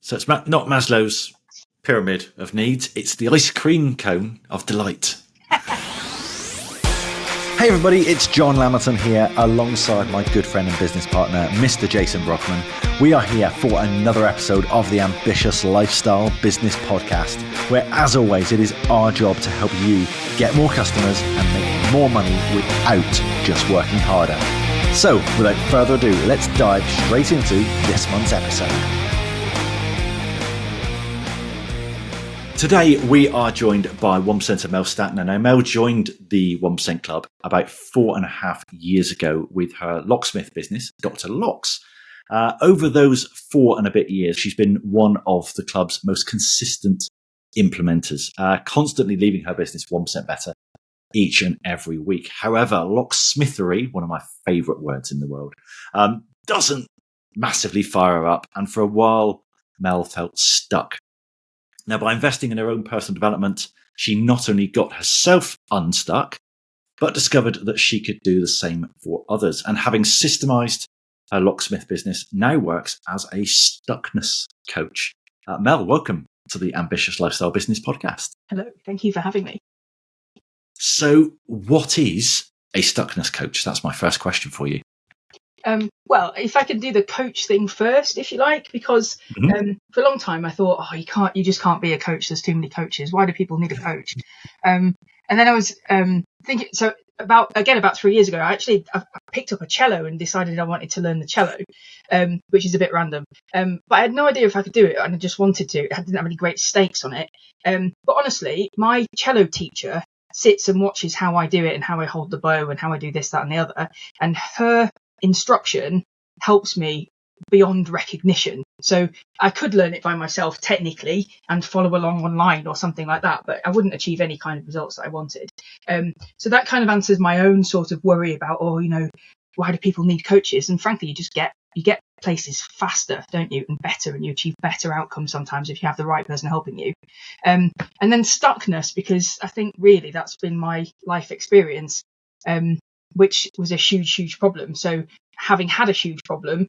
So it's not Maslow's pyramid of needs, it's the ice cream cone of delight. Hey everybody, it's John Lamberton here alongside my good friend and business partner, Mr. Jason Brockman. We are here for another episode of the Ambitious Lifestyle Business Podcast, where as always, it is our job to help you get more customers and make more money without just working harder. So without further ado, let's dive straight into this month's episode. Today, we are joined by 1%er Mel Statner. Now, Mel joined the 1% Club about 4.5 years ago with her locksmith business, Dr. Locks. Over those 4 and a bit years, she's been one of the club's most consistent implementers, constantly leaving her business 1% better each and every week. However, locksmithery, one of my favourite words in the world, doesn't massively fire her up. And for a while, Mel felt stuck. Now, by investing in her own personal development, she not only got herself unstuck, but discovered that she could do the same for others. And having systemized her locksmith business, now works as a stuckness coach. Mel, welcome to the Ambitious Lifestyle Business Podcast. Hello, thank you for having me. So, what is a stuckness coach? That's my first question for you. Well, if I could do the coach thing first, if you like, because for a long time I thought, you just can't be a coach. There's too many coaches. Why do people need a coach? And then I was thinking, so about 3 years ago, I picked up a cello and decided I wanted to learn the cello, which is a bit random. But I had no idea if I could do it, and I just wanted to. I didn't have any great stakes on it. But honestly, my cello teacher sits and watches how I do it and how I hold the bow and how I do this, that, and the other. And her instruction helps me beyond recognition. So I could learn it by myself technically and follow along online or something like that, but I wouldn't achieve any kind of results that I wanted. So that kind of answers my own sort of worry about, why do people need coaches? And frankly, you get places faster, don't you, and better, and you achieve better outcomes sometimes if you have the right person helping you. And then stuckness, because I think really that's been my life experience, which was a huge problem. So having had a huge problem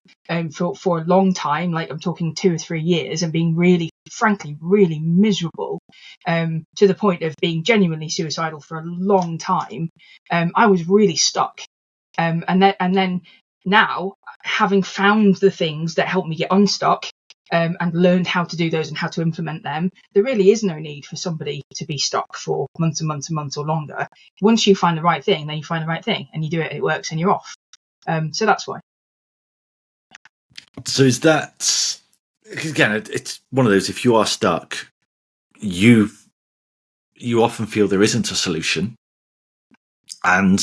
for a long time, like I'm talking 2 or 3 years, and being really, frankly, really miserable to the point of being genuinely suicidal for a long time, I was really stuck. And then now, having found the things that help me get unstuck, and learned how to do those and how to implement them, there really is no need for somebody to be stuck for months and months and months or longer. Once you find the right thing, then you find the right thing and you do it, it works, and you're off. So that's why. So is that, again, it's one of those, if you are stuck, you often feel there isn't a solution. And,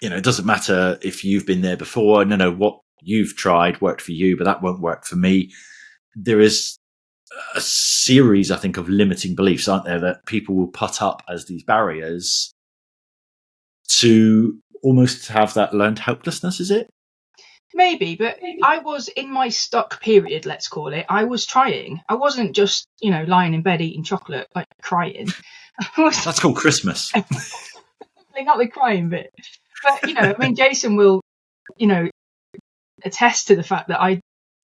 it doesn't matter if you've been there before. No, what you've tried worked for you, but that won't work for me. There is a series, I think, of limiting beliefs, aren't there, that people will put up as these barriers to almost have that learned helplessness, is it? Maybe, but I was in my stuck period, let's call it. I was trying. I wasn't just, lying in bed eating chocolate, like crying. That's called Christmas. Not the crying bit. But, Jason will, attest to the fact that I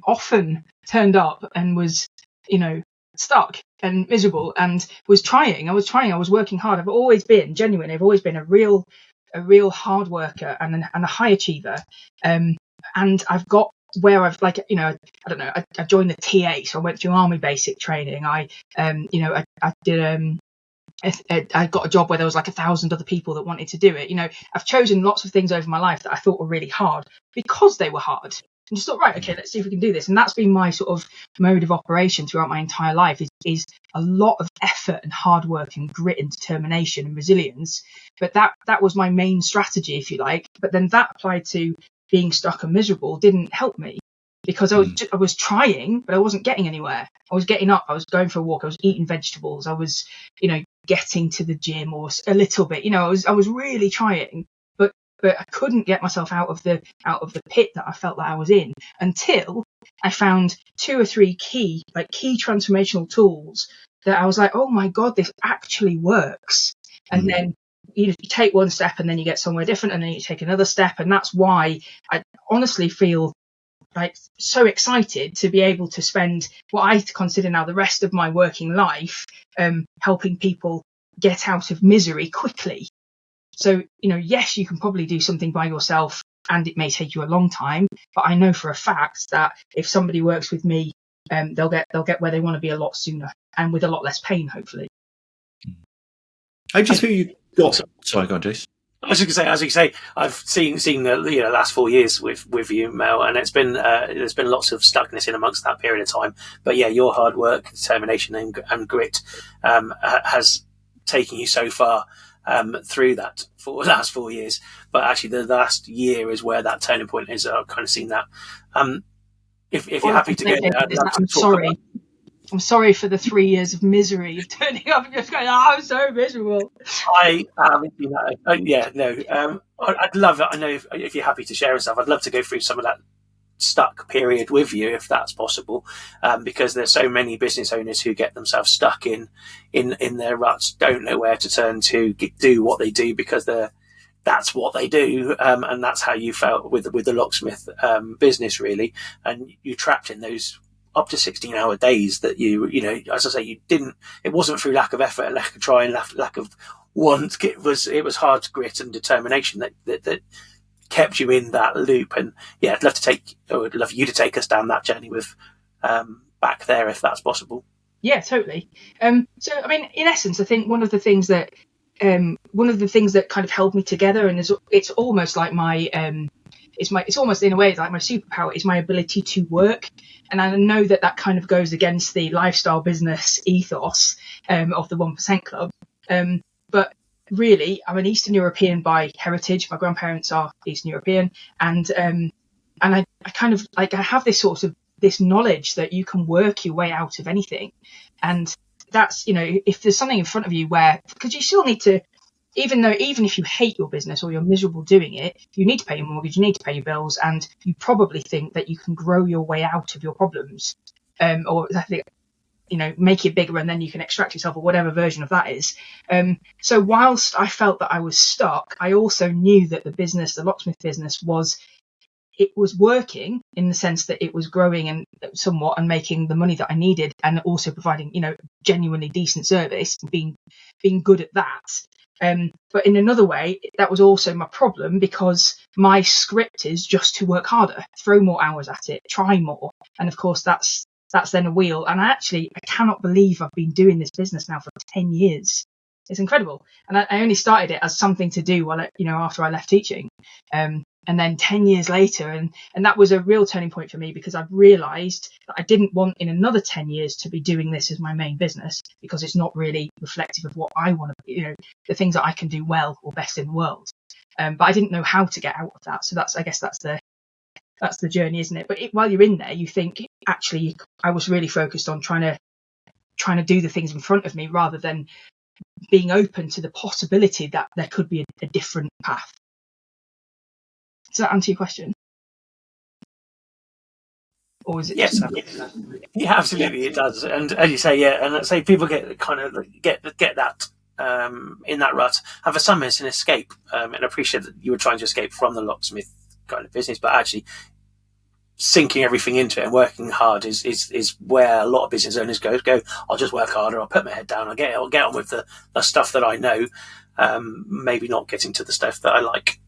often turned up and was, stuck and miserable and was trying. I was working hard. I've always been genuine. I've always been a real hard worker and a high achiever. And I've got where I've I joined the TA, so I went through army basic training. I got a job where there was 1,000 other people that wanted to do it. I've chosen lots of things over my life that I thought were really hard because they were hard. And just thought, right, okay, let's see if we can do this. And that's been my sort of mode of operation throughout my entire life is a lot of effort and hard work and grit and determination and resilience. But that was my main strategy, if you like. But then that applied to being stuck and miserable didn't help me because I was trying, but I wasn't getting anywhere. I was getting up, I was going for a walk, I was eating vegetables, I was, getting to the gym or a little bit, I was really trying, but I couldn't get myself out of the pit that I felt that I was in until I found 2 or 3 key transformational tools that I was like, oh my God, this actually works. And then you take one step and then you get somewhere different and then you take another step. And that's why I honestly feel like so excited to be able to spend what I consider now the rest of my working life helping people get out of misery quickly. So, yes, you can probably do something by yourself and it may take you a long time, but I know for a fact that if somebody works with me, they'll get where they want to be a lot sooner and with a lot less pain, hopefully. How do you feel you got? Sorry, go on, Jace. I was going to say, as you say, I've seen the last 4 years with you, Mel, and it's been there's been lots of stuckness in amongst that period of time. But yeah, your hard work, determination, and grit has taken you so far through that for the last 4 years. But actually, the last year is where that turning point is. I've kind of seen that. If you're happy to go there, I'd love to talk about. I'm sorry for the 3 years of misery of turning up and just going, I'm so miserable. I haven't seen that. I'd love it. I know if you're happy to share and stuff, I'd love to go through some of that stuck period with you, if that's possible, because there's so many business owners who get themselves stuck in their ruts, don't know where to turn to do what they do because that's what they do, and that's how you felt with the locksmith business, really, and you trapped in those up to 16-hour days that you as I say, you didn't. It wasn't through lack of effort, lack of trying, lack of want. It was hard grit and determination that kept you in that loop. And yeah, I'd love you to take us down that journey with back there, if that's possible. Yeah, totally. So I mean, in essence, I think one of the things that kind of held me together, and it's almost like my it's almost in a way like my superpower is my ability to work. And I know that kind of goes against the lifestyle business ethos of the 1% Club. But really, I'm an Eastern European by heritage. My grandparents are Eastern European. And I kind of like, I have this sort of this knowledge that you can work your way out of anything. And that's, if there's something in front of you because you still need to, even if you hate your business or you're miserable doing it, you need to pay your mortgage, you need to pay your bills, and you probably think that you can grow your way out of your problems, or I think, make it bigger and then you can extract yourself, or whatever version of that is. So whilst I felt that I was stuck, I also knew that the locksmith business was working in the sense that it was growing and somewhat and making the money that I needed, and also providing, genuinely decent service, and being good at that. But in another way, that was also my problem, because my script is just to work harder, throw more hours at it, try more. And of course, that's then a wheel. And I cannot believe I've been doing this business now for 10 years. It's incredible. And I only started it as something to do after I left teaching. And then 10 years later, and that was a real turning point for me, because I've realised that I didn't want in another 10 years to be doing this as my main business, because it's not really reflective of what I want to, the things that I can do well or best in the world. But I didn't know how to get out of that. So that's the journey, isn't it? But while you're in there, you think, actually, I was really focused on trying to do the things in front of me, rather than being open to the possibility that there could be a different path. Does that answer your question? Or is it? Yes, yeah, absolutely, it does. And as you say, yeah, and let's say people get that in that rut. And for some, it's an escape. And I appreciate that you were trying to escape from the locksmith kind of business, but actually sinking everything into it and working hard is where a lot of business owners go. I'll just work harder. I'll put my head down. I'll get on with the stuff that I know. Maybe not getting to the stuff that I like.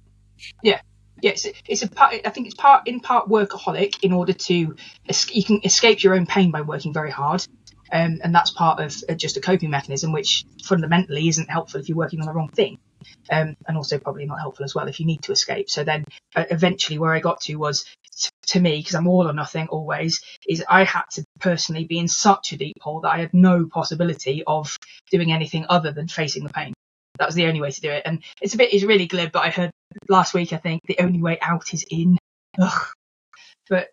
Yeah. Yes, it's a part. I think it's in part workaholic. In order to, you can escape your own pain by working very hard, and that's part of just a coping mechanism, which fundamentally isn't helpful if you're working on the wrong thing, and also probably not helpful as well if you need to escape. So then, eventually, where I got to was, to me, because I'm all or nothing always, is I had to personally be in such a deep hole that I had no possibility of doing anything other than facing the pain. That was the only way to do it. And it's really glib, but I heard last week, I think, the only way out is in. Ugh. But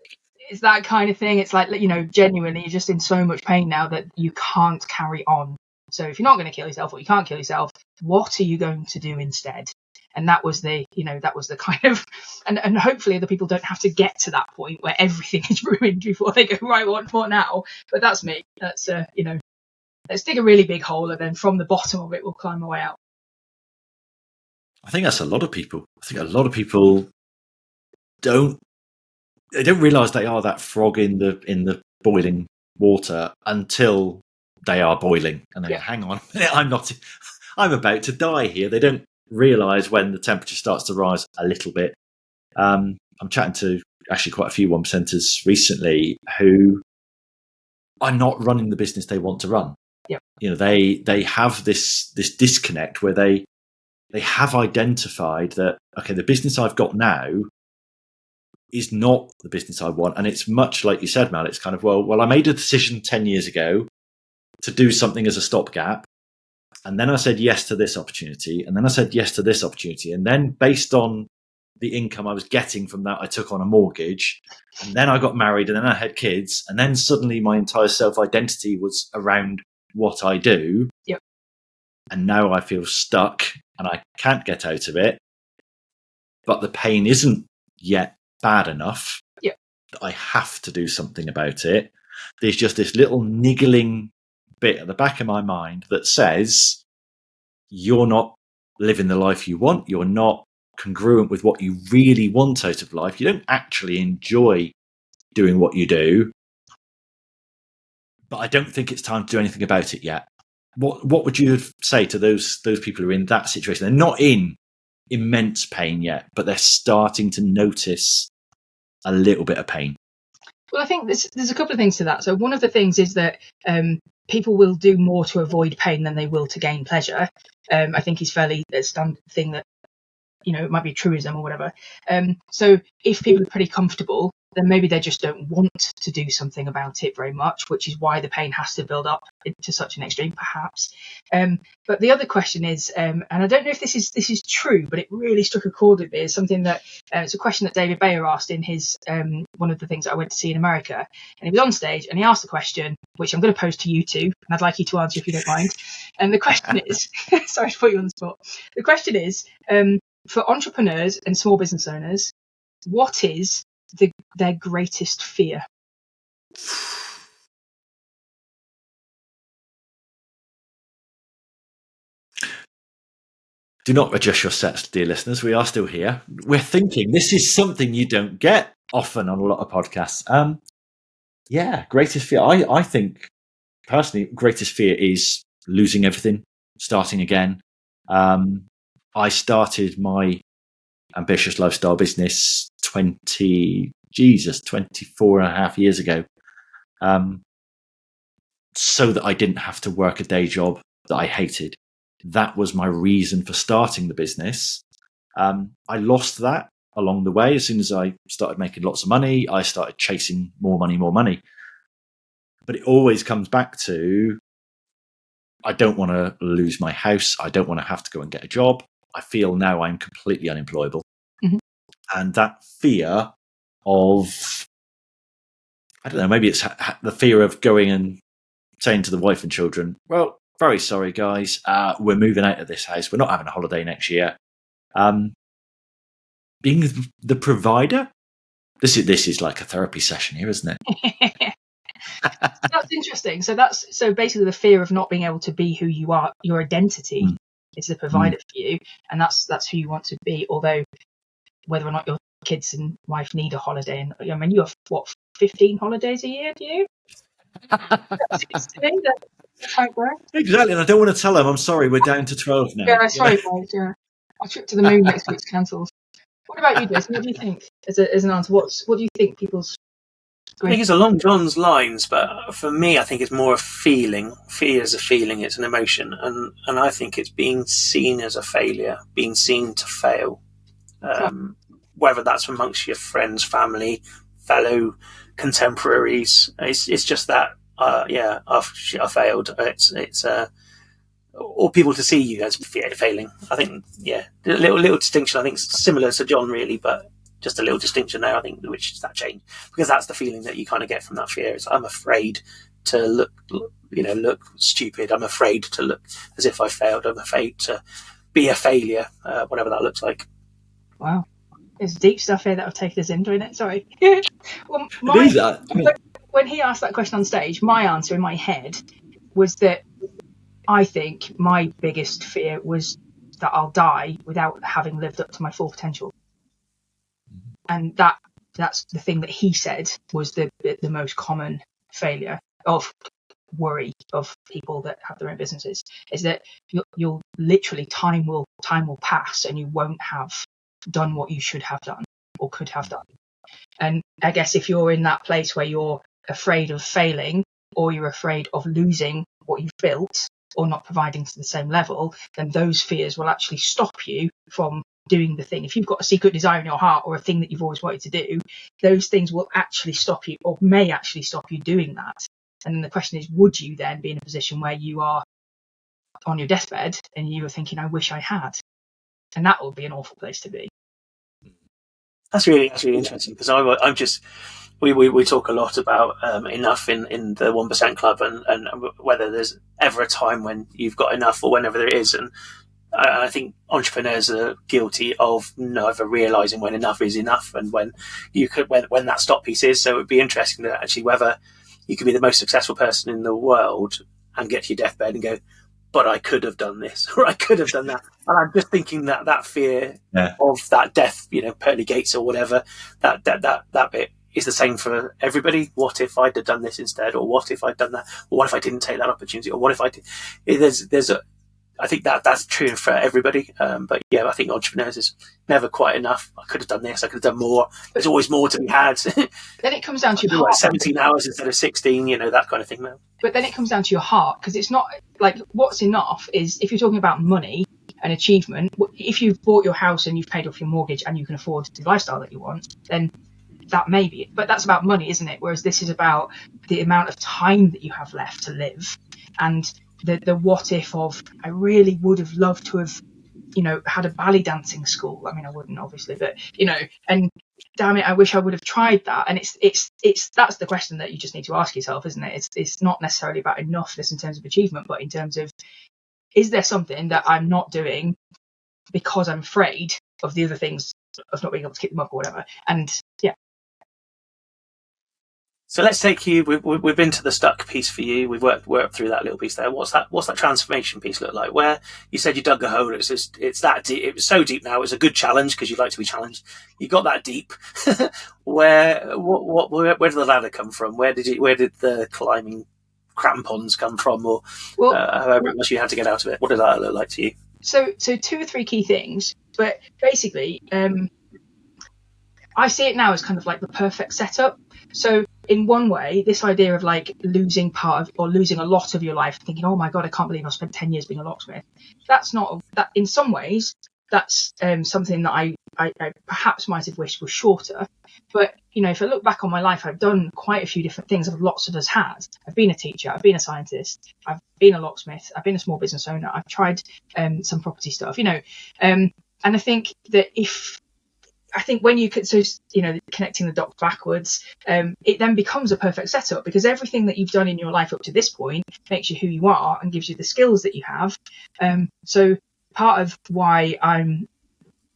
it's that kind of thing. It's like, genuinely, you're just in so much pain now that you can't carry on. So if you're not going to kill yourself, or you can't kill yourself, what are you going to do instead? And that was the kind of, and hopefully other people don't have to get to that point where everything is ruined before they go, right, what now? But that's me. That's, let's dig a really big hole, and then from the bottom of it, we'll climb our way out. I think that's a lot of people. I think a lot of people don't they don't realise they are that frog in the boiling water until they are boiling, and they go, hang on a minute, I'm about to die here. They don't realise when the temperature starts to rise a little bit. I'm chatting to actually quite a few 1%ers recently who are not running the business they want to run. Yep. You know, they have this disconnect where they have identified that, okay, the business I've got now is not the business I want. And it's much like you said, Mel, it's kind of, well, I made a decision 10 years ago to do something as a stopgap. And then I said yes to this opportunity. And then I said yes to this opportunity. And then based on the income I was getting from that, I took on a mortgage. And then I got married, and then I had kids. And then suddenly my entire self-identity was around what I do. Yep. And now I feel stuck and I can't get out of it. But the pain isn't yet bad enough that I have to do something about it. There's just this little niggling bit at the back of my mind that says you're not living the life you want. You're not congruent with what you really want out of life. You don't actually enjoy doing what you do. But I don't think it's time to do anything about it yet. What would you say to those people who are in that situation? They're not in immense pain yet, but they're starting to notice a little bit of pain. Well, I think there's a couple of things to that. So one of the things is that people will do more to avoid pain than they will to gain pleasure. I think is fairly a standard thing that, it might be a truism or whatever. So if people are pretty comfortable, then maybe they just don't want to do something about it very much, which is why the pain has to build up to such an extreme, perhaps. But the other question is, and I don't know if this is true, but it really struck a chord with me, is something that it's a question that David Bayer asked in his one of the things that I went to see in America. And he was on stage and he asked the question, which I'm going to pose to you two, and I'd like you to answer if you don't mind. And the question is, sorry to put you on the spot. The question is, for entrepreneurs and small business owners, what is their greatest fear? Do not adjust your sets, dear listeners. We are still here. We're thinking this is something you don't get often on a lot of podcasts. Greatest fear. I think personally, greatest fear is losing everything, starting again. I started my ambitious lifestyle business 24 and a half years ago, so that I didn't have to work a day job that I hated. That was my reason for starting the business. I lost that along the way. As soon as I started making lots of money, I started chasing more money. But it always comes back to, I don't want to lose my house. I don't want to have to go and get a job. I feel now I'm completely unemployable. Mm-hmm. And that fear of, I don't know, maybe it's the fear of going and saying to the wife and children, well, very sorry, guys, we're moving out of this house. We're not having a holiday next year. Being the provider, this is like a therapy session here, isn't it? That's interesting. So basically the fear of not being able to be who you are, your identity is the provider for you, and that's who you want to be. Although whether or not your kids and wife need a holiday, and I mean, you have 15 holidays a year, do you? Exactly, and I don't want to tell them. I'm sorry, we're down to 12 now. Yeah, sorry, guys. Yeah, our trip to the moon next week's cancelled. What about you, Jason? What do you think as an answer? What do you think people's? I think it's along John's lines, but for me, I think it's more a feeling. Fear is a feeling; it's an emotion, and I think it's being seen as a failure, being seen to fail. Whether that's amongst your friends, family, fellow contemporaries, it's just that. I failed. It's or people to see you as failing. I think, a little distinction. I think similar to John, really, but just a little distinction there. I think which is that change, because that's the feeling that you kind of get from that fear. Is I'm afraid to look stupid. I'm afraid to look as if I failed. I'm afraid to be a failure, whatever that looks like. Wow, there's deep stuff here that I've taken us into, isn't it? Sorry. Well, when he asked that question on stage, my answer in my head was that I think my biggest fear was that I'll die without having lived up to my full potential. And that that's the thing that he said was the most common failure of worry of people that have their own businesses, is that you'll literally time will pass and you won't have done what you should have done or could have done. And I guess if you're in that place where you're afraid of failing, or you're afraid of losing what you've built or not providing to the same level, then those fears will actually stop you from doing the thing. If you've got a secret desire in your heart or a thing that you've always wanted to do, those things will actually stop you, or may actually stop you doing that. And then the question is, would you then be in a position where you are on your deathbed and you are thinking, I wish I had? And that would be an awful place to be. That's really interesting, because I'm just, we talk a lot about enough in the 1% Club, and whether there's ever a time when you've got enough or whenever there is. And I think entrepreneurs are guilty of never realizing when enough is enough, and when that stop piece is. So it would be interesting to actually whether you could be the most successful person in the world and get to your deathbed and go, but I could have done this, or I could have done that. And I'm just thinking that fear of that death, pearly gates or whatever, that bit is the same for everybody. What if I'd have done this instead? Or what if I'd done that? Or what if I didn't take that opportunity? Or what if I did? I think that's true for everybody. But yeah, I think entrepreneurs is never quite enough. I could have done this. I could have done more. There's always more to be had. Then it comes down to your heart. 17 hours instead of 16, that kind of thing. Now. But then it comes down to your heart, because it's not like what's enough is if you're talking about money and achievement. If you've bought your house and you've paid off your mortgage and you can afford the lifestyle that you want, then that may be it. But that's about money, isn't it? Whereas this is about the amount of time that you have left to live, and the what if of, I really would have loved to have, had a ballet dancing school. I mean, I wouldn't obviously, but and damn it, I wish I would have tried that. And it's that's the question that you just need to ask yourself, isn't it? It's not necessarily about enoughness in terms of achievement, but in terms of, is there something that I'm not doing because I'm afraid of the other things, of not being able to keep them up or whatever? And yeah. So let's take you. We've been to the stuck piece for you. We've worked through that little piece there. What's that transformation piece look like? Where you said you dug a hole. It's that deep. It was so deep. Now it's a good challenge because you like to be challenged. You got that deep. Where did the ladder come from? Where did the climbing crampons come from, or however much you had to get out of it? What did that look like to you? So 2 or 3 key things, but basically, I see it now as kind of like the perfect setup. So in one way, this idea of like losing part of, or losing a lot of your life, thinking, oh my God, I can't believe I spent 10 years being a locksmith. That's not that. In some ways, that's something that I perhaps might have wished was shorter. But, if I look back on my life, I've done quite a few different things. Lots of us had. I've been a teacher. I've been a scientist. I've been a locksmith. I've been a small business owner. I've tried some property stuff, and I think that when you could, connecting the dots backwards, it then becomes a perfect setup, because everything that you've done in your life up to this point makes you who you are and gives you the skills that you have. So part of why I'm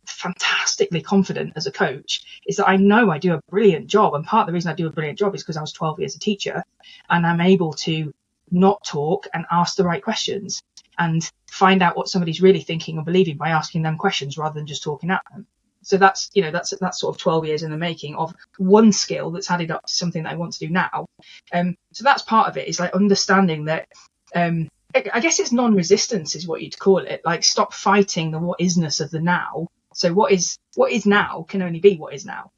fantastically confident as a coach is that I know I do a brilliant job. And part of the reason I do a brilliant job is because I was 12 years a teacher, and I'm able to not talk and ask the right questions and find out what somebody's really thinking or believing by asking them questions rather than just talking at them. So that's sort of 12 years in the making of one skill that's added up to something that I want to do now. So that's part of it, is like understanding that, I guess it's non-resistance is what you'd call it. Like, stop fighting the what isness of the now. So what is now can only be what is now.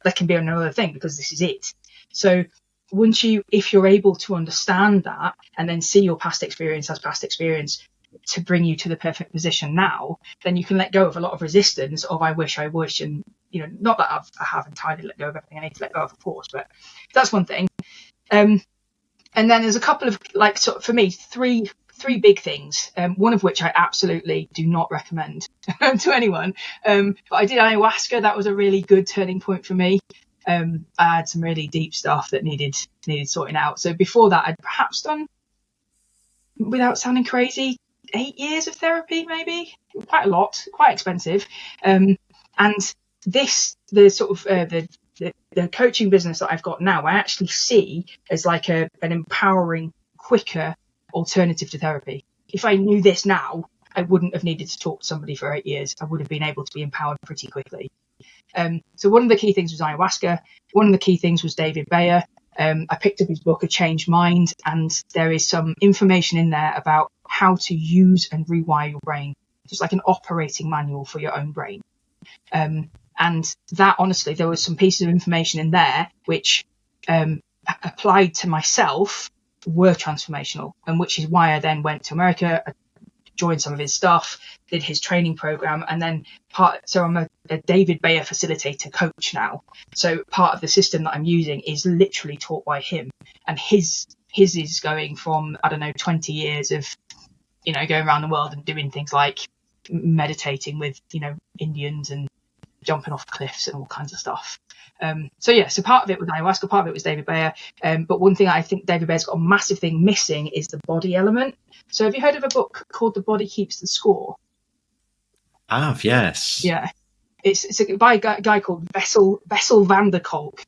There can be another thing because this is it. So if you're able to understand that and then see your past experience as past experience to bring you to the perfect position now, then you can let go of a lot of resistance of I wish, and not that I have entirely let go of everything I need to let go of course, but that's one thing. And then there's a couple of, like, sort of, for me, three big things, one of which I absolutely do not recommend to anyone, but I did ayahuasca. That was a really good turning point for me. I had some really deep stuff that needed sorting out. So before that, I'd perhaps done, without sounding crazy, 8 years of therapy, maybe. Quite a lot, quite expensive. And the coaching business that I've got now, I actually see as like an empowering, quicker alternative to therapy. If I knew this now, I wouldn't have needed to talk to somebody for 8 years. I would have been able to be empowered pretty quickly. So one of the key things was ayahuasca. One of the key things was David Bayer. I picked up his book, A Changed Mind, and there is some information in there about how to use and rewire your brain, just like an operating manual for your own brain. And that, honestly, there was some pieces of information in there which applied to myself were transformational, and which is why I then went to America, joined some of his stuff, did his training program, and then so I'm a David Bayer facilitator coach now. So part of the system that I'm using is literally taught by him, and his is going from, I don't know, 20 years of, going around the world and doing things like meditating with, Indians and jumping off cliffs and all kinds of stuff. So part of it was ayahuasca, part of it was David Bayer. But one thing I think David Bayer's got a massive thing missing is the body element. So have you heard of a book called The Body Keeps the Score? I have, yes. Yeah. It's by a guy called Bessel van der Kolk.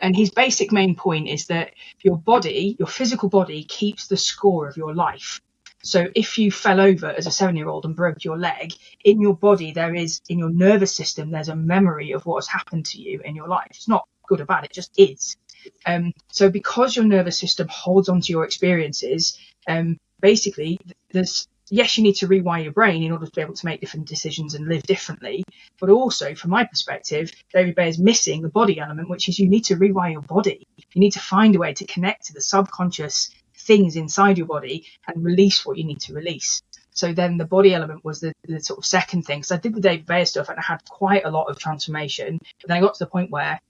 And his basic main point is that your body, your physical body, keeps the score of your life. So if you fell over as a 7-year-old and broke your leg, in your body, in your nervous system, there's a memory of what has happened to you in your life. It's not good or bad, it just is. So because your nervous system holds on to your experiences, basically, yes, you need to rewire your brain in order to be able to make different decisions and live differently. But also, from my perspective, David Bayer's missing the body element, which is you need to rewire your body. You need to find a way to connect to the subconscious things inside your body and release what you need to release. So then the body element was the sort of second thing. So I did the David Bayer stuff and I had quite a lot of transformation. But then I got to the point where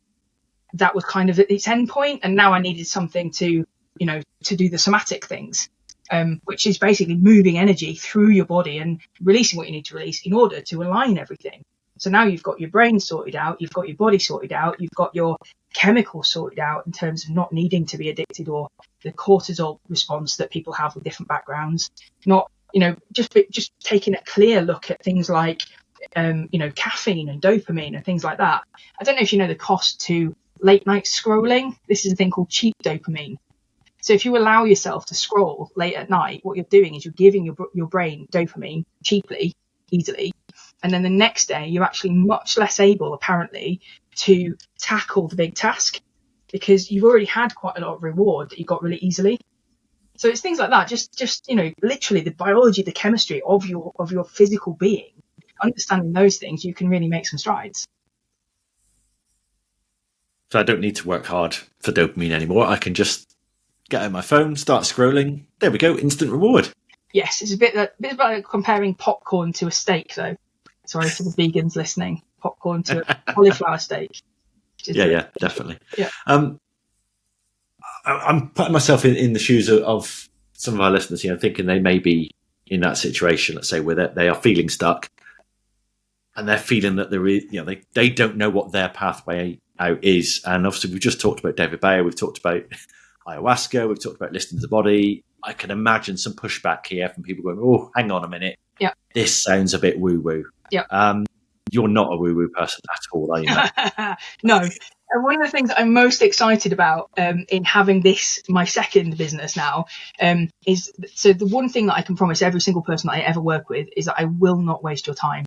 that was kind of at its end point, and now I needed something to do the somatic things, which is basically moving energy through your body and releasing what you need to release in order to align everything. So now you've got your brain sorted out, you've got your body sorted out, you've got your chemicals sorted out in terms of not needing to be addicted, or the cortisol response that people have with different backgrounds. Not, just taking a clear look at things like, caffeine and dopamine and things like that. I don't know if you know the cost to late night scrolling. This is a thing called cheap dopamine. So if you allow yourself to scroll late at night, what you're doing is you're giving your brain dopamine cheaply, easily. And then the next day, you're actually much less able, apparently, to tackle the big task because you've already had quite a lot of reward that you got really easily. So it's things like that. Just literally the biology, the chemistry of your physical being. Understanding those things, you can really make some strides. So I don't need to work hard for dopamine anymore. I can just get out my phone, start scrolling. There we go, instant reward. Yes, it's a bit about comparing popcorn to a steak, though. Sorry for the vegans listening. Popcorn to a cauliflower steak. Yeah, definitely. Yeah. I'm putting myself in the shoes of some of our listeners, thinking they may be in that situation, let's say, where they are feeling stuck and they're feeling that there is, they don't know what their pathway out is. And obviously, we've just talked about David Bayer, we've talked about ayahuasca, we've talked about listening to the body. I can imagine some pushback here from people going, oh, hang on a minute. Yeah. This sounds a bit woo-woo. Yeah. You're not a woo-woo person at all, are you? No. And one of the things I'm most excited about in having this, my second business now, is so the one thing that I can promise every single person that I ever work with is that I will not waste your time.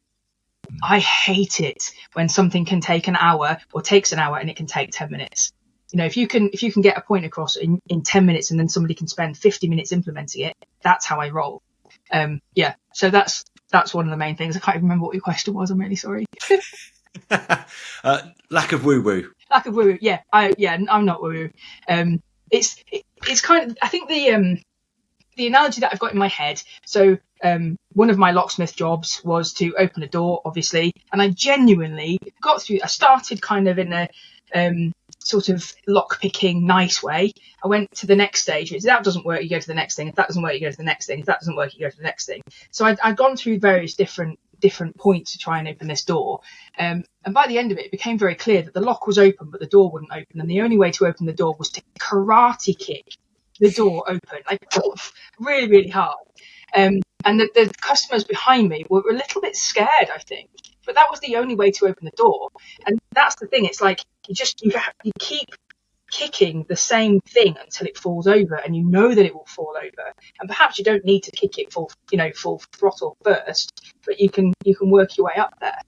I hate it when something can take an hour or takes an hour and it can take 10 minutes. If you can get a point across in 10 minutes and then somebody can spend 50 minutes implementing it, that's how I roll. So that's one of the main things. I can't even remember what your question was. I'm really sorry. Lack of woo-woo. Lack of woo-woo. Yeah, I'm not woo-woo. It's kind of, I think the analogy that I've got in my head. So one of my locksmith jobs was to open a door, obviously, and I genuinely got through. I started kind of in a sort of lock-picking nice way. I went to the next stage. If that doesn't work, you go to the next thing. If that doesn't work, you go to the next thing. If that doesn't work, you go to the next thing. So I'd gone through various different points to try and open this door. And by the end of it, it became very clear that the lock was open, but the door wouldn't open. And the only way to open the door was to karate kick the door open, like really, really hard. And the customers behind me were a little bit scared, I think. But that was the only way to open the door. And that's the thing. It's like you keep kicking the same thing until it falls over, and you know that it will fall over. And perhaps you don't need to kick it full throttle first, but you can work your way up there.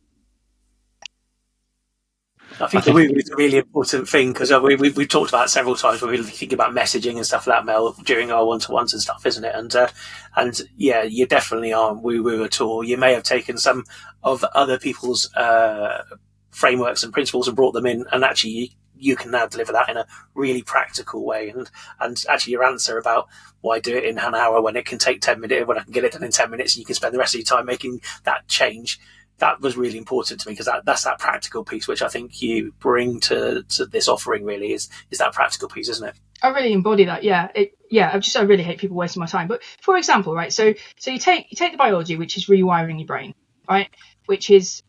I think the woo is a really important thing, because we've talked about it several times when we think about messaging and stuff like that, Mel, during our one-to-ones and stuff, isn't it? And yeah, you definitely aren't woo-woo at all. You may have taken some of other people's frameworks and principles and brought them in, and actually you can now deliver that in a really practical way. And actually your answer about why do it in an hour when it can take 10 minutes, when I can get it done in 10 minutes and you can spend the rest of your time making that change, that was really important to me, because that's that practical piece which I think you bring to this offering, really is that practical piece, isn't it? I really embody that. I really hate people wasting my time. But for example, right, so you take the biology, which is rewiring your brain, right, which is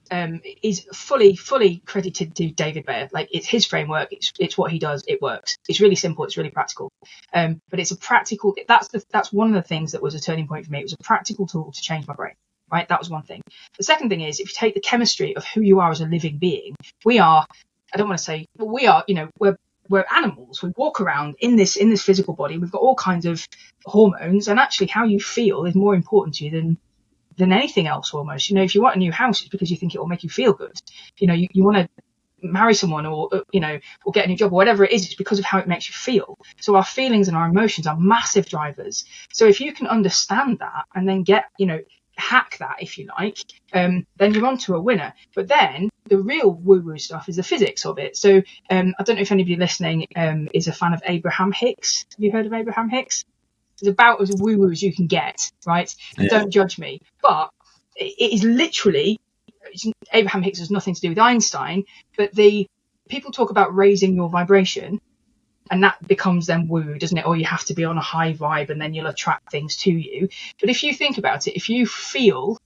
fully credited to David Bayer. Like, it's his framework, it's what he does, it works. It's really simple, it's really practical. But it's a practical. That's one of the things that was a turning point for me. It was a practical tool to change my brain. Right, that was one thing. The second thing is, if you take the chemistry of who you are as a living being, we are, I don't want to say, but we are, we're animals. We walk around in this physical body. We've got all kinds of hormones, and actually how you feel is more important to you than anything else almost. If you want a new house, it's because you think it will make you feel good. You want to marry someone or get a new job or whatever it is, it's because of how it makes you feel. So our feelings and our emotions are massive drivers. So if you can understand that and then hack that, if you like, then you're on to a winner. But then the real woo-woo stuff is the physics of it. So I don't know if anybody listening is a fan of Abraham Hicks. Have you heard of Abraham Hicks? It's about as woo-woo as you can get, right? Yeah. Don't judge me. But it is literally, Abraham Hicks has nothing to do with Einstein, but people talk about raising your vibration, and that becomes then woo, doesn't it? Or you have to be on a high vibe and then you'll attract things to you. But if you think about it, if you feel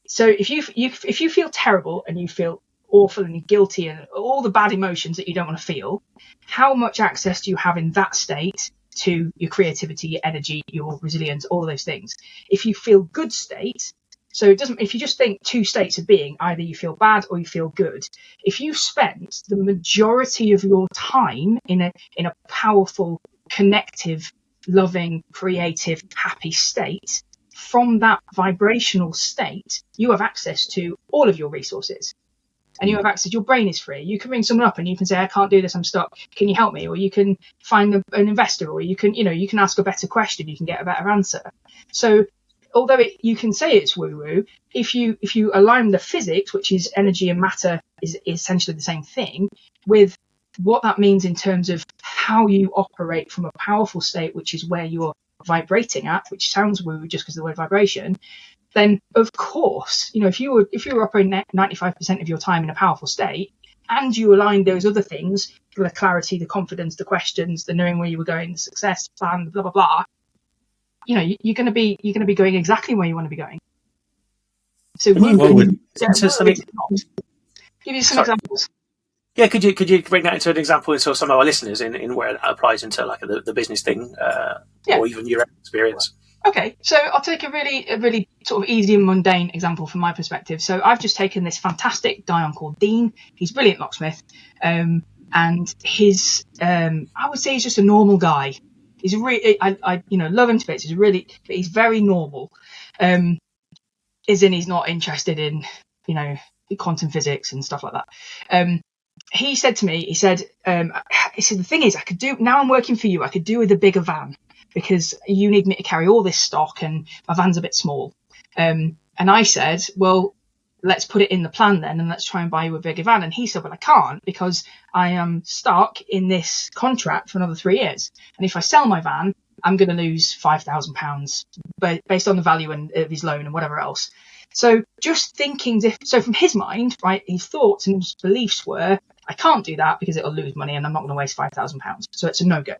terrible and you feel awful and guilty and all the bad emotions that you don't want to feel, how much access do you have in that state to your creativity, your energy, your resilience, all of those things? If you feel good state, so if you just think two states of being, either you feel bad or you feel good. If you spent the majority of your time in a powerful, connective, loving, creative, happy state, from that vibrational state, you have access to all of your resources. And you have access, your brain is free. You can ring someone up and you can say, I can't do this, I'm stuck. Can you help me? Or you can find an investor, or you can ask a better question, you can get a better answer. So although you can say it's woo-woo, if you align the physics, which is energy and matter is essentially the same thing, with what that means in terms of how you operate from a powerful state, which is where you're vibrating at, which sounds woo just because of the word vibration, then of course, if you were operating 95% of your time in a powerful state, and you aligned those other things, the clarity, the confidence, the questions, the knowing where you were going, the success plan, blah blah blah, you're going to be going exactly where you want to be going. So give you some examples. Yeah, could you bring that into an example into some of our listeners in where that applies into like the business thing, or even your experience? Okay, so I'll take a really sort of easy and mundane example from my perspective. So I've just taken this fantastic Dion called Dean. He's a brilliant locksmith, and his I would say he's just a normal guy. He's I love him to bits. He's very normal. As in, he's not interested in quantum physics and stuff like that. He said to me, he said the thing is, now I'm working for you, I could do with a bigger van because you need me to carry all this stock and my van's a bit small. And I said, well, let's put it in the plan then, and let's try and buy you a bigger van. And he said, well, I can't because I am stuck in this contract for another 3 years. And if I sell my van, I'm going to lose £5,000 based on the value of his loan and whatever else. So just thinking, so from his mind, right, his thoughts and his beliefs were, I can't do that because it'll lose money and I'm not going to waste £5,000. So it's a no-go.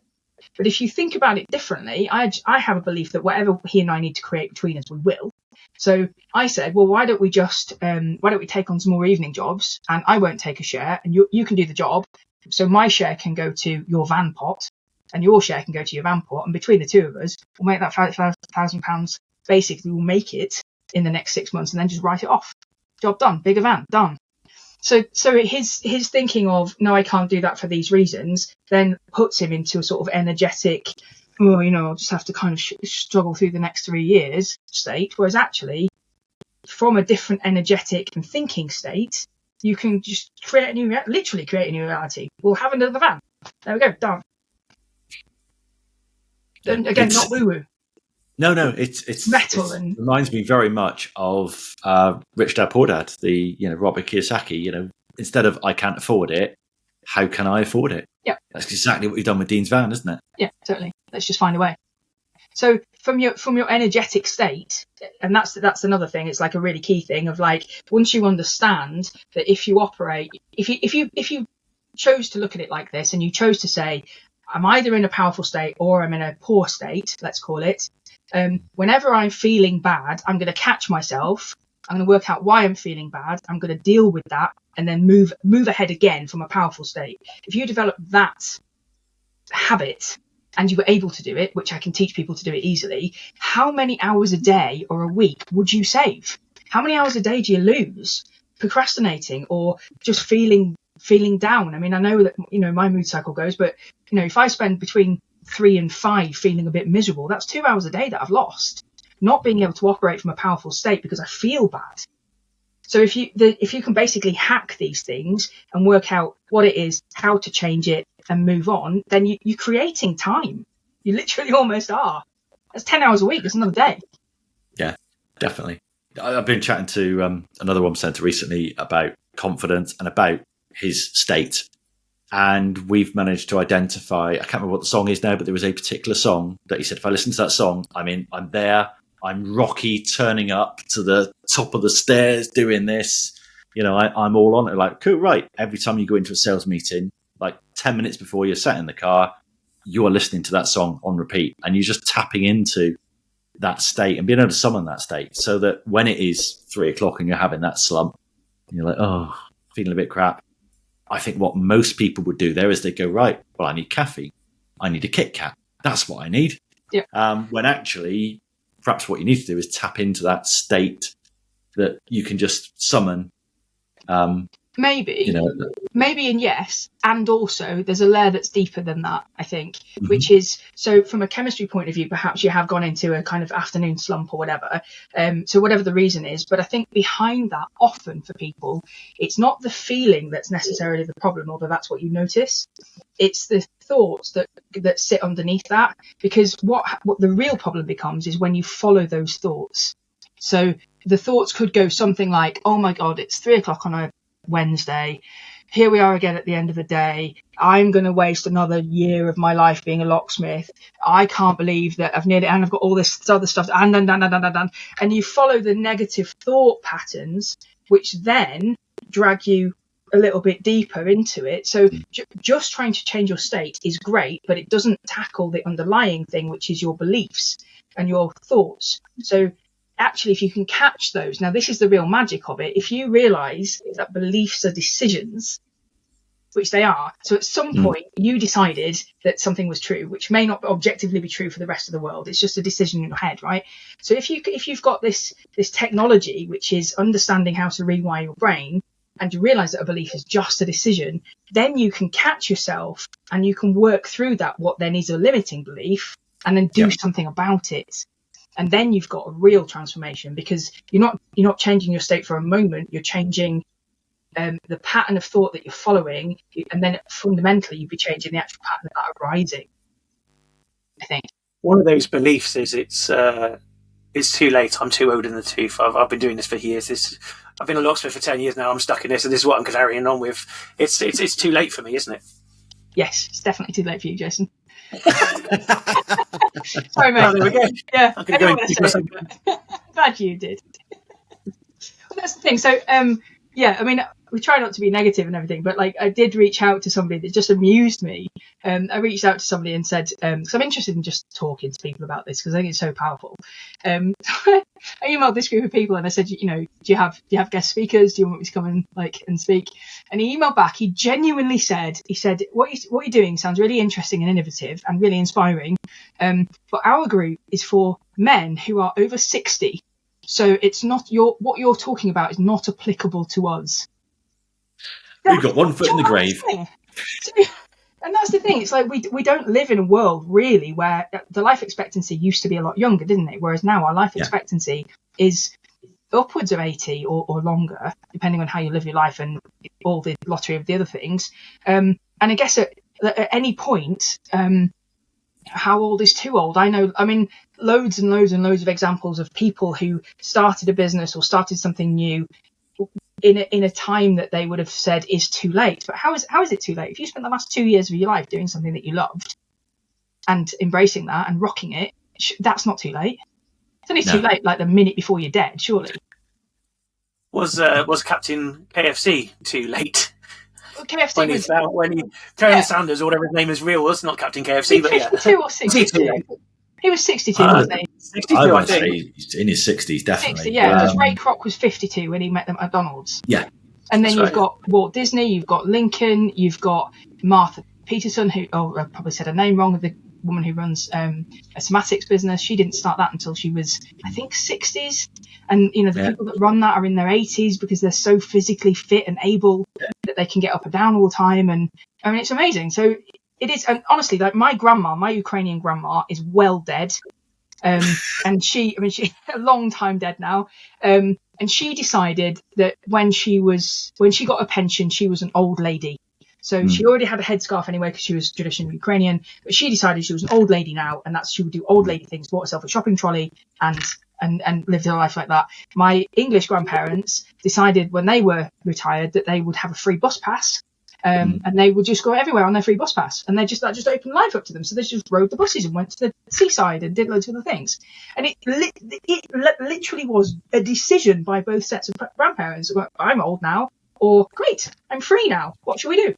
But if you think about it differently, I have a belief that whatever he and I need to create between us, we will. So I said, well, why don't we take on some more evening jobs, and I won't take a share, and you can do the job. So my share can go to your van pot, and your share can go to your van pot, and between the two of us, we'll make that £5,000. Basically, we'll make it in the next 6 months, and then just write it off. Job done. Bigger van done. So his thinking of, no, I can't do that for these reasons, then puts him into a sort of energetic, I'll just have to kind of struggle through the next 3 years state. Whereas actually, from a different energetic and thinking state, You can just literally create a new reality. We'll have another van. There we go, done. And again, not woo-woo. No, it's metal and reminds me very much of Rich Dad Poor Dad, the Robert Kiyosaki. Instead of I can't afford it, how can I afford it? Yeah, that's exactly what you've done with Dean's van, isn't it? Yeah, totally. Let's just find a way. So from your energetic state, and that's another thing. It's like a really key thing of like, once you understand that if you operate, if you chose to look at it like this, and you chose to say, I'm either in a powerful state or I'm in a poor state, let's call it. Whenever I'm feeling bad, I'm going to catch myself. I'm going to work out why I'm feeling bad. I'm going to deal with that and then move ahead again from a powerful state. If you develop that habit and you were able to do it, which I can teach people to do it easily, how many hours a day or a week would you save? How many hours a day do you lose procrastinating or just feeling down? I mean, I know that, my mood cycle goes, but, if I spend between 3 and 5 feeling a bit miserable, that's 2 hours a day that I've lost, not being able to operate from a powerful state because I feel bad. So if you can basically hack these things and work out what it is, how to change it and move on, then you're creating time. You literally almost are. That's 10 hours a week. That's another day. Yeah, definitely. I've been chatting to another 1%er recently about confidence and about his state. And we've managed to identify, I can't remember what the song is now, but there was a particular song that he said, if I listen to that song, I'm there, I'm Rocky turning up to the top of the stairs doing this. I'm all on it. Like, cool, right. Every time you go into a sales meeting, like 10 minutes before you're sat in the car, you are listening to that song on repeat and you're just tapping into that state and being able to summon that state so that when it is 3 o'clock and you're having that slump, and you're like, oh, feeling a bit crap. I think what most people would do there is they go, right, well, I need caffeine. I need a Kit Kat. That's what I need. Yeah. When actually, perhaps what you need to do is tap into that state that you can just summon. Maybe, and yes. And also there's a layer that's deeper than that, I think, which is, so from a chemistry point of view, perhaps you have gone into a kind of afternoon slump or whatever. So whatever the reason is, but I think behind that, often for people, it's not the feeling that's necessarily the problem, although that's what you notice. It's the thoughts that sit underneath that, because what the real problem becomes is when you follow those thoughts. So the thoughts could go something like, oh my God, it's 3 o'clock on a Wednesday. Here we are again at the end of the day. I'm going to waste another year of my life being a locksmith. I can't believe that I've got all this other stuff. And you follow the negative thought patterns, which then drag you a little bit deeper into it. So just trying to change your state is great, but it doesn't tackle the underlying thing, which is your beliefs and your thoughts. So actually, if you can catch those, now this is the real magic of it. If you realize that beliefs are decisions, which they are, so at some point you decided that something was true, which may not objectively be true for the rest of the world. It's just a decision in your head, right? So if you've got this technology, which is understanding how to rewire your brain, and you realize that a belief is just a decision, then you can catch yourself and you can work through that, what then is a limiting belief, and then do something about it. And then you've got a real transformation, because you're not changing your state for a moment. You're changing the pattern of thought that you're following, and then fundamentally you'd be changing the actual pattern of that arising, I think. One of those beliefs is it's too late. I'm too old in the tooth. I've been doing this for years. I've been a locksmith for 10 years now. I'm stuck in this, and this is what I'm carrying on with. It's too late for me, isn't it? Yes, it's definitely too late for you, Jason. Sorry, mate. Oh, there we go. Yeah, I'm going to go. Glad you did. Well, that's the thing. So, I mean, we try not to be negative and everything, but like, I did reach out to somebody that just amused me. I reached out to somebody and said, because I'm interested in just talking to people about this because I think it's so powerful. I emailed this group of people and I said, do you have guest speakers? Do you want me to come and speak? And he emailed back. He genuinely said, what you're doing sounds really interesting and innovative and really inspiring. But our group is for men who are over 60. So it's not what you're talking about is not applicable to us. We've got one foot in the grave. And that's the thing. It's like we don't live in a world really where the life expectancy used to be a lot younger, didn't it? Whereas now our life expectancy is upwards of 80 or longer, depending on how you live your life and all the lottery of the other things. And I guess at any point, how old is too old? I mean, loads and loads and loads of examples of people who started a business or started something new in a time that they would have said is too late. But how is it too late? If you spent the last 2 years of your life doing something that you loved and embracing that and rocking it, that's not too late. It's only too late like the minute before you're dead, surely. Was Captain KFC too late? Well, KFC when Colonel Sanders or whatever his name is real was not Captain KFC, but 52 or 62. He was 62, wasn't he? 62, I I would think. say he's in his 60s, definitely. 60, yeah, because Ray Kroc was 52 when he met them at McDonald's. Yeah. And then you've got Walt Disney, you've got Lincoln, you've got Martha Peterson, who, I probably said her name wrong, the woman who runs a somatics business. She didn't start that until she was, I think, 60s. And, you know, the people that run that are in their 80s because they're so physically fit and able that they can get up and down all the time. And, I mean, it's amazing. So it is, and honestly, like my Ukrainian grandma is well dead. And she's a long time dead now. And she decided that when she got a pension, she was an old lady. So she already had a headscarf anyway because she was traditionally Ukrainian, but she decided she was an old lady now, and that she would do old lady things, bought herself a shopping trolley and lived her life like that. My English grandparents decided when they were retired that they would have a free bus pass, and they would just go everywhere on their free bus pass, and that just opened life up to them. So they just rode the buses and went to the seaside and did loads of other things. And it literally was a decision by both sets of grandparents. I'm old now, or great, I'm free now. What should we do?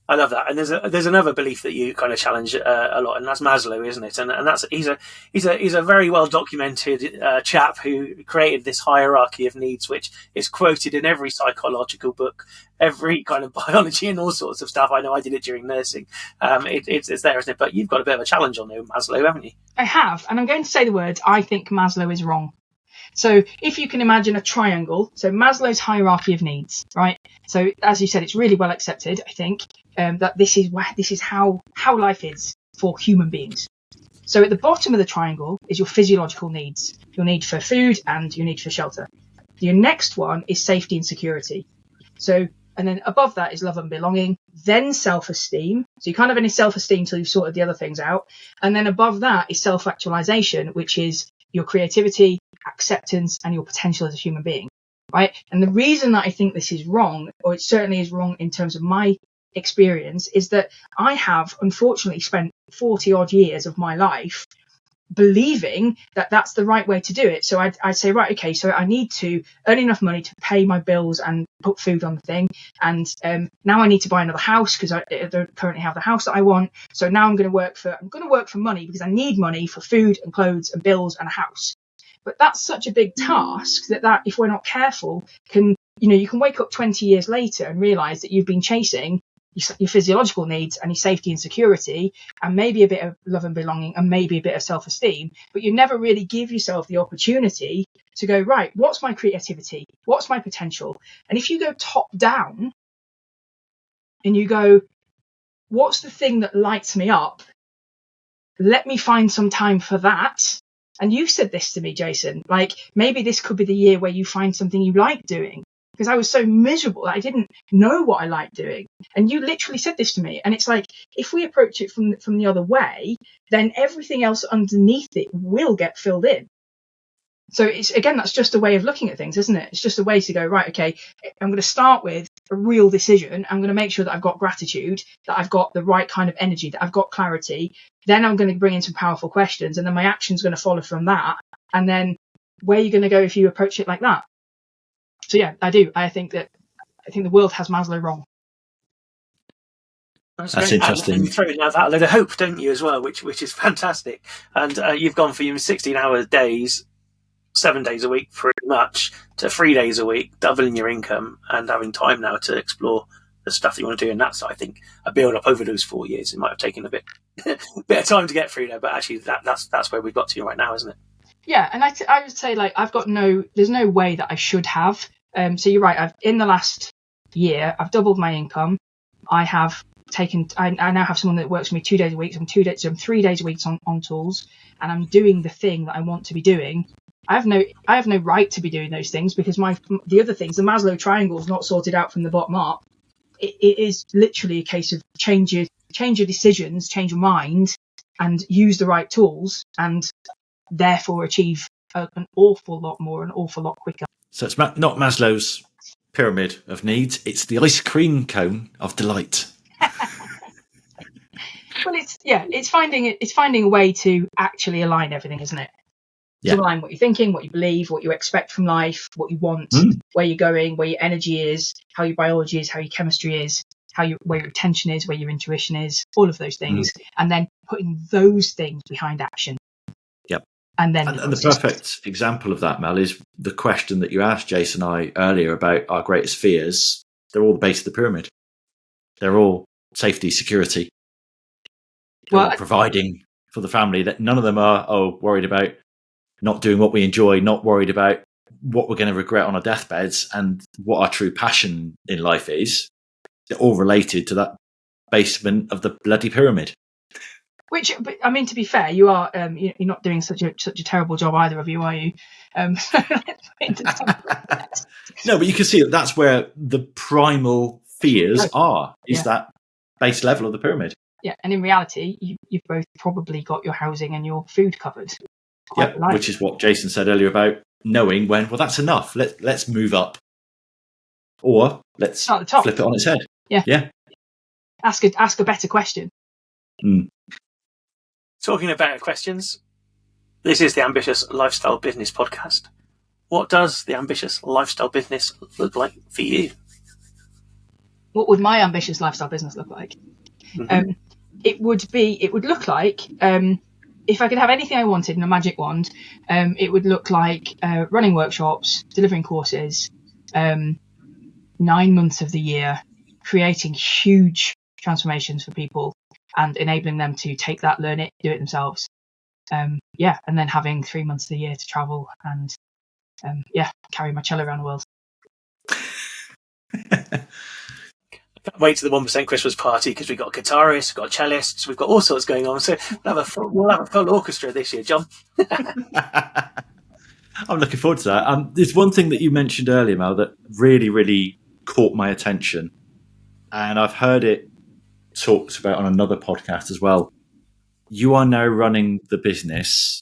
I love that, and there's another belief that you kind of challenge a lot, and that's Maslow, isn't it? And that's he's a very well documented chap who created this hierarchy of needs, which is quoted in every psychological book, every kind of biology, and all sorts of stuff. I know I did it during nursing. It's there, isn't it? But you've got a bit of a challenge on there, Maslow, haven't you? I have, and I'm going to say the words. I think Maslow is wrong. So if you can imagine a triangle, so Maslow's hierarchy of needs, right? So as you said, it's really well accepted, I think, that this is how life is for human beings. So at the bottom of the triangle is your physiological needs, your need for food and your need for shelter. Your next one is safety and security. So, and then above that is love and belonging, then self-esteem. So you can't have any self-esteem till you've sorted the other things out. And then above that is self-actualization, which is your creativity, acceptance, and your potential as a human being, right? And the reason that I think this is wrong, or it certainly is wrong in terms of my experience, is that I have unfortunately spent 40 odd years of my life believing that that's the right way to do it. So I'd say, right, okay, so I need to earn enough money to pay my bills and put food on the thing. And now I need to buy another house because I don't currently have the house that I want. So now I'm going to work for money because I need money for food and clothes and bills and a house. But that's such a big task that if we're not careful, you can wake up 20 years later and realize that you've been chasing your physiological needs and your safety and security, and maybe a bit of love and belonging, and maybe a bit of self-esteem, but you never really give yourself the opportunity to go, right, what's my creativity? What's my potential? And if you go top down and you go, what's the thing that lights me up? Let me find some time for that. And you said this to me, Jason, like maybe this could be the year where you find something you like doing. Because I was so miserable that I didn't know what I liked doing. And you literally said this to me. And it's like, if we approach it from the other way, then everything else underneath it will get filled in. So that's just a way of looking at things, isn't it? It's just a way to go, right, okay, I'm going to start with a real decision. I'm going to make sure that I've got gratitude, that I've got the right kind of energy, that I've got clarity. Then I'm going to bring in some powerful questions, and then my action's going to follow from that. And then where are you going to go if you approach it like that? So yeah, I do. I think the world has Maslow wrong. That's interesting. And you throw in that a load of hope, don't you, as well, which is fantastic. And you've gone from your 16-hour days, 7 days a week pretty much, to 3 days a week, doubling your income and having time now to explore the stuff that you want to do. And that's, I think, a build up over those 4 years. It might have taken a bit of time to get through there, but actually that's where we've got to right now, isn't it? Yeah, and I would say, like, there's no way that I should have. So you're right. In the last year, I've doubled my income. I now have someone that works for me 2 days a week. So I'm 3 days a week on tools, and I'm doing the thing that I want to be doing I have no right to be doing those things because the other things, the Maslow triangle is not sorted out from the bottom up. It is literally a case of change your decisions, change your mind, and use the right tools, and therefore achieve an awful lot more, an awful lot quicker. So it's not Maslow's pyramid of needs; it's the ice cream cone of delight. Well, it's finding a way to actually align everything, isn't it? To align what you're thinking, what you believe, what you expect from life, what you want, where you're going, where your energy is, how your biology is, how your chemistry is, where your attention is, where your intuition is, all of those things, and then putting those things behind action. Yep. And then and the perfect example of that, Mel, is the question that you asked Jason and I earlier about our greatest fears. They're all the base of the pyramid. They're all safety, security. They're all providing for the family. That none of them are worried about not doing what we enjoy, not worried about what we're going to regret on our deathbeds, and what our true passion in life is. They're all related to that basement of the bloody pyramid. Which, I mean, to be fair, you are you're not doing such a terrible job, either of you, are you? No, but you can see that's where the primal fears are. Is that base level of the pyramid? Yeah, and in reality, you've both probably got your housing and your food covered. Yeah, which is what Jason said earlier about knowing when. Well, that's enough. Let's move up, or let's flip it on its head. Yeah. Ask a better question. Talking about questions, this is the Ambitious Lifestyle Business Podcast. What does the ambitious lifestyle business look like for you? What would my ambitious lifestyle business look like? It would look like, if I could have anything I wanted in a magic wand, it would look like running workshops, delivering courses, 9 months of the year, creating huge transformations for people and enabling them to take that, learn it, do it themselves. And then having 3 months of the year to travel and carry my cello around the world. Can't wait to the 1% Christmas party because we've got guitarists, we've got cellists, we've got all sorts going on. So we'll have a full orchestra this year, John. I'm looking forward to that. There's one thing that you mentioned earlier, Mel, that really, really caught my attention, and I've heard it talked about on another podcast as well. You are now running the business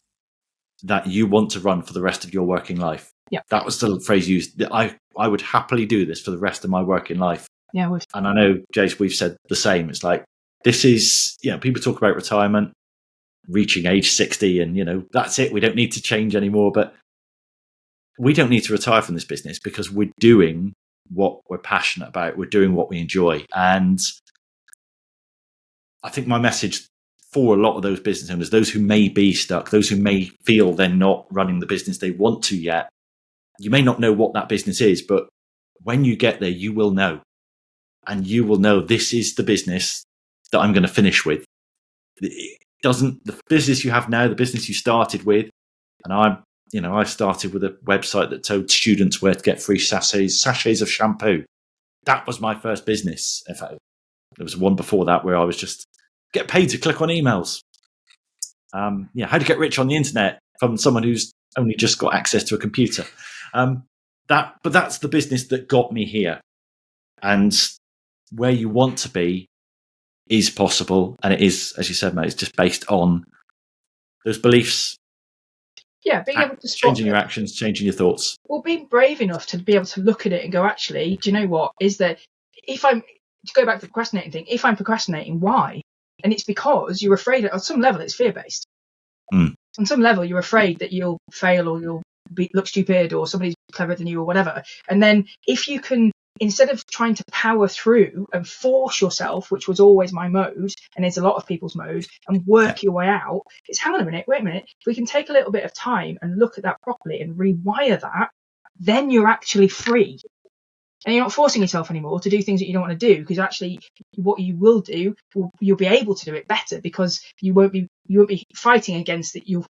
that you want to run for the rest of your working life. Yeah, that was the phrase used. I would happily do this for the rest of my working life. Yeah, and I know, Jace, we've said the same. It's like, this is, people talk about retirement, reaching age 60, and, that's it. We don't need to change anymore. But we don't need to retire from this business because we're doing what we're passionate about. We're doing what we enjoy. And I think my message for a lot of those business owners, those who may be stuck, those who may feel they're not running the business they want to yet, you may not know what that business is, but when you get there, you will know. And you will know, this is the business that I'm going to finish with. The business you have now, the business you started with, and I started with a website that told students where to get free sachets of shampoo. That was my first business. In fact, there was one before that where I was just get paid to click on emails. How to get rich on the internet from someone who's only just got access to a computer. But that's the business that got me here. And where you want to be is possible, and it is, as you said, mate, it's just based on those beliefs. Yeah, being able to changing your actions, changing your thoughts. Well, being brave enough to be able to look at it and go, actually, do you know what? Is that if I'm to go back to the procrastinating thing, if I'm procrastinating, why? And it's because you're afraid. On some level, it's fear-based. On some level, you're afraid that you'll fail or you'll look stupid or somebody's cleverer than you or whatever. And then if you can, instead of trying to power through and force yourself, which was always my mode, and it's a lot of people's mode, and work your way out, it's hang on a minute, wait a minute. If we can take a little bit of time and look at that properly and rewire that, then you're actually free. And you're not forcing yourself anymore to do things that you don't want to do, because actually what you will do, you'll be able to do it better because you won't be fighting against it, your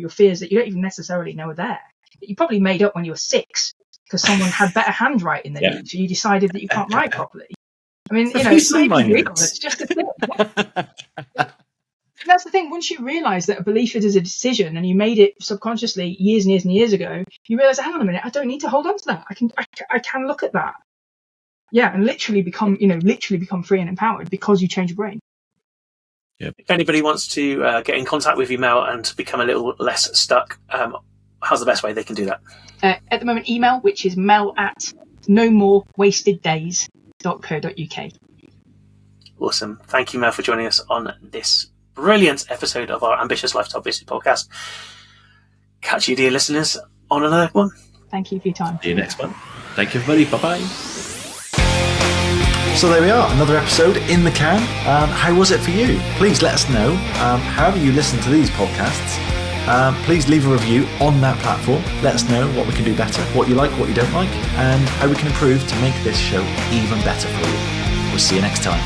fears that you don't even necessarily know are there. That you probably made up when you were 6 because someone had better handwriting than you, so you decided that you can't write properly. I mean, it's not even real, it's just a thing. that's the thing. Once you realise that a belief is a decision, and you made it subconsciously years and years and years ago, you realise, hang on a minute, I don't need to hold on to that. I can look at that. Yeah, and literally become free and empowered because you change your brain. Yep. If anybody wants to get in contact with you, Mel, and become a little less stuck, how's the best way they can do that? At the moment, email, which is mel@nomorewasteddays.co.uk. Awesome. Thank you, Mel, for joining us on this brilliant episode of our Ambitious Lifestyle Business Podcast. Catch you, dear listeners, on another one. Thank you for your time. See you next one. Thank you, everybody. Bye-bye. So there we are, another episode in the can. How was it for you? Please let us know. However you listen to these podcasts, please leave a review on that platform. Let us know what we can do better, what you like, what you don't like, and how we can improve to make this show even better for you. We'll see you next time.